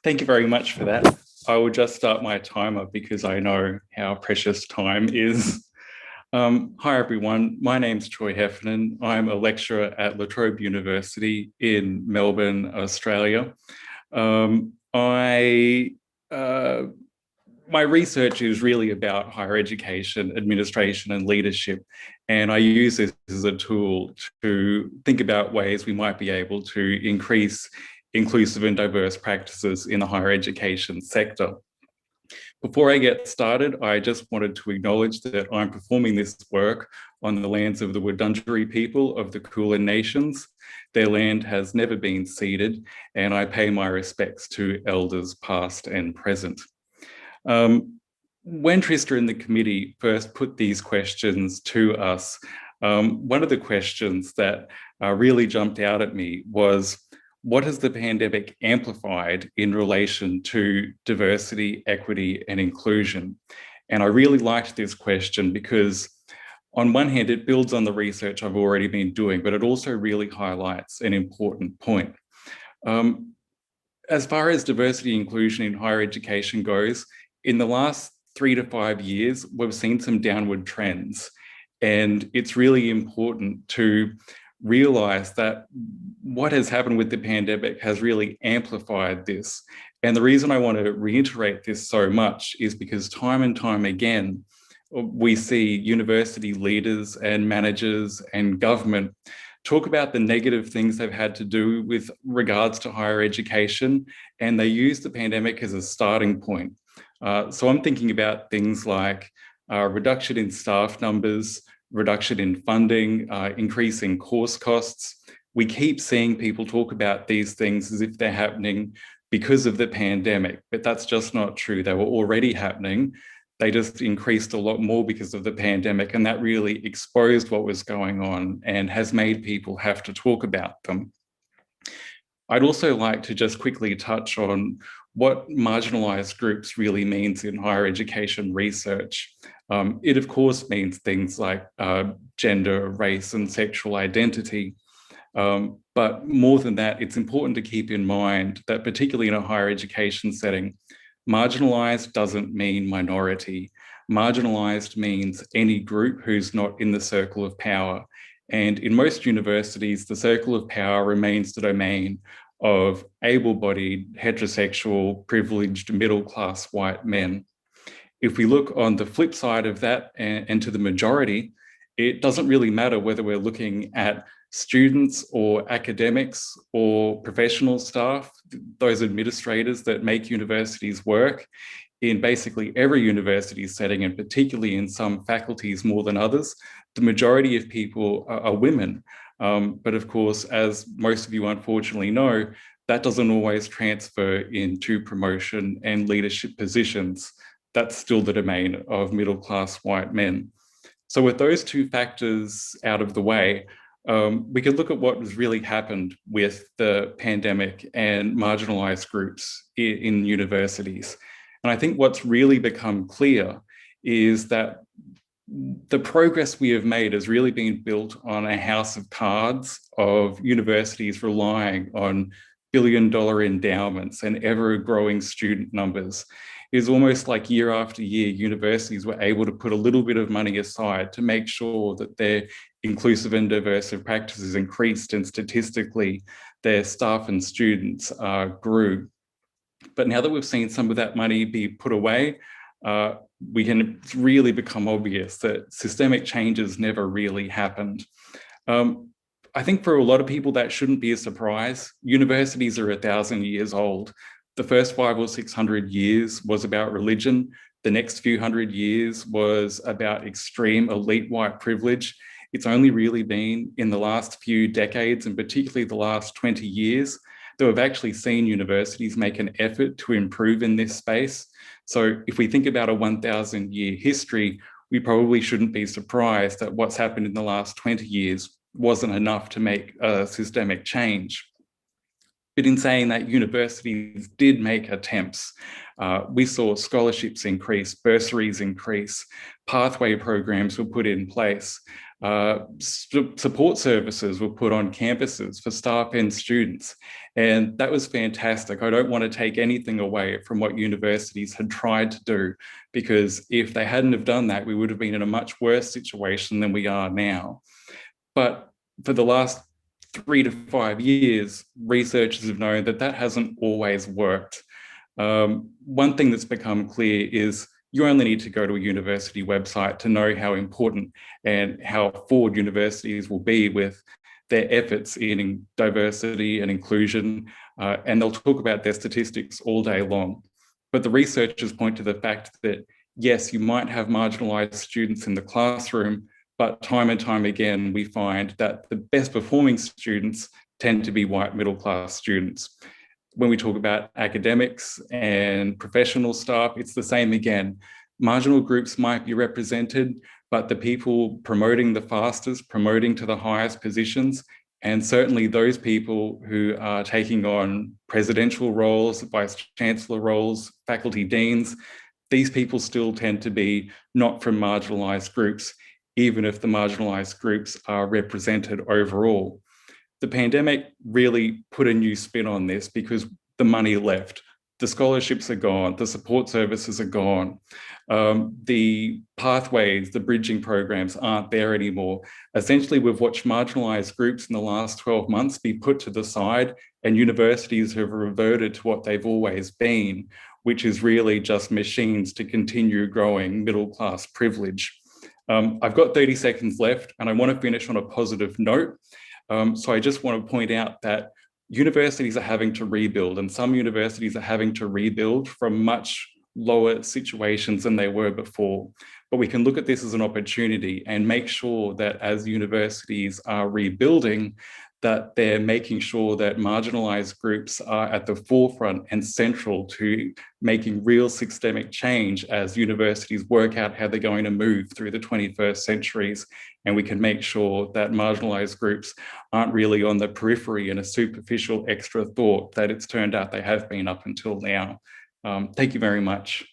Thank you very much for that. I will just start my timer because I know how precious time is. Hi, everyone. My name's Troy Heffernan. I'm a lecturer at La Trobe University in Melbourne, Australia. My research is really about higher education, administration, and leadership. And I use this as a tool to think about ways we might be able to increase inclusive and diverse practices in the higher education sector. Before I get started, I just wanted to acknowledge that I'm performing this work on the lands of the Wurundjeri people of the Kulin Nations. Their land has never been ceded, and I pay my respects to elders past and present. When Trista and the committee first put these questions to us, one of the questions that really jumped out at me was, what has the pandemic amplified in relation to diversity, equity, and inclusion? And I really liked this question because on one hand, it builds on the research I've already been doing, but it also really highlights an important point. As far as diversity and inclusion in higher education goes, in the last 3 to 5 years, we've seen some downward trends. And it's really important to realize that what has happened with the pandemic has really amplified this. And the reason I want to reiterate this so much is because time and time again, we see university leaders and managers and government talk about the negative things they've had to do with regards to higher education, and they use the pandemic as a starting point. So I'm thinking about things like reduction in staff numbers, reduction in funding, increasing course costs. We keep seeing people talk about these things as if they're happening because of the pandemic, but that's just not true. They were already happening. They just increased a lot more because of the pandemic, and that really exposed what was going on and has made people have to talk about them. I'd also like to just quickly touch on what marginalised groups really means in higher education research. It, of course, means things like gender, race, and sexual identity. But more than that, it's important to keep in mind that particularly in a higher education setting, marginalised doesn't mean minority. Marginalised means any group who's not in the circle of power. And in most universities, the circle of power remains the domain of able-bodied, heterosexual, privileged, middle-class white men. If we look on the flip side of that and to the majority, it doesn't really matter whether we're looking at students or academics or professional staff, those administrators that make universities work. In basically every university setting, and particularly in some faculties more than others, the majority of people are women. But of course, as most of you unfortunately know, that doesn't always transfer into promotion and leadership positions. That's still the domain of middle-class white men. So with those two factors out of the way, we can look at what has really happened with the pandemic and marginalised groups in universities. And I think what's really become clear is that the progress we have made has really been built on a house of cards of universities relying on billion-dollar endowments and ever-growing student numbers. It is almost like year after year, universities were able to put a little bit of money aside to make sure that their inclusive and diverse practices increased, and statistically, their staff and students grew. But now that we've seen some of that money be put away, it's really become obvious that systemic changes never really happened. I think for a lot of people that shouldn't be a surprise. Universities are 1,000 years old. The first 500 or 600 years was about religion. The next few hundred years was about extreme elite white privilege. It's only really been in the last few decades, and particularly the last 20 years, that we've actually seen universities make an effort to improve in this space. So if we think about a 1,000-year history, we probably shouldn't be surprised that what's happened in the last 20 years wasn't enough to make a systemic change. But in saying that, universities did make attempts. We saw scholarships increase, bursaries increase, pathway programs were put in place. Support services were put on campuses for staff and students. And that was fantastic. I don't want to take anything away from what universities had tried to do, because if they hadn't have done that, we would have been in a much worse situation than we are now. But for the last 3 to 5 years, researchers have known that that hasn't always worked. One thing that's become clear is you only need to go to a university website to know how important and how forward universities will be with their efforts in diversity and inclusion. And they'll talk about their statistics all day long. But the researchers point to the fact that, yes, you might have marginalized students in the classroom, but time and time again, we find that the best performing students tend to be white middle class students. When we talk about academics and professional staff, it's the same again. Marginal groups might be represented, but the people promoting the fastest, promoting to the highest positions, and certainly those people who are taking on presidential roles, vice chancellor roles, faculty deans, these people still tend to be not from marginalised groups, even if the marginalised groups are represented overall. The pandemic really put a new spin on this because the money left. The scholarships are gone, the support services are gone, the pathways, the bridging programs aren't there anymore. Essentially, we've watched marginalised groups in the last 12 months be put to the side, and universities have reverted to what they've always been, which is really just machines to continue growing middle-class privilege. I've got 30 seconds left, and I want to finish on a positive note. So I just want to point out that universities are having to rebuild, and some universities are having to rebuild from much lower situations than they were before. But we can look at this as an opportunity and make sure that as universities are rebuilding, that they're making sure that marginalized groups are at the forefront and central to making real systemic change as universities work out how they're going to move through the 21st centuries. And we can make sure that marginalized groups aren't really on the periphery and a superficial extra thought that it's turned out they have been up until now. Thank you very much.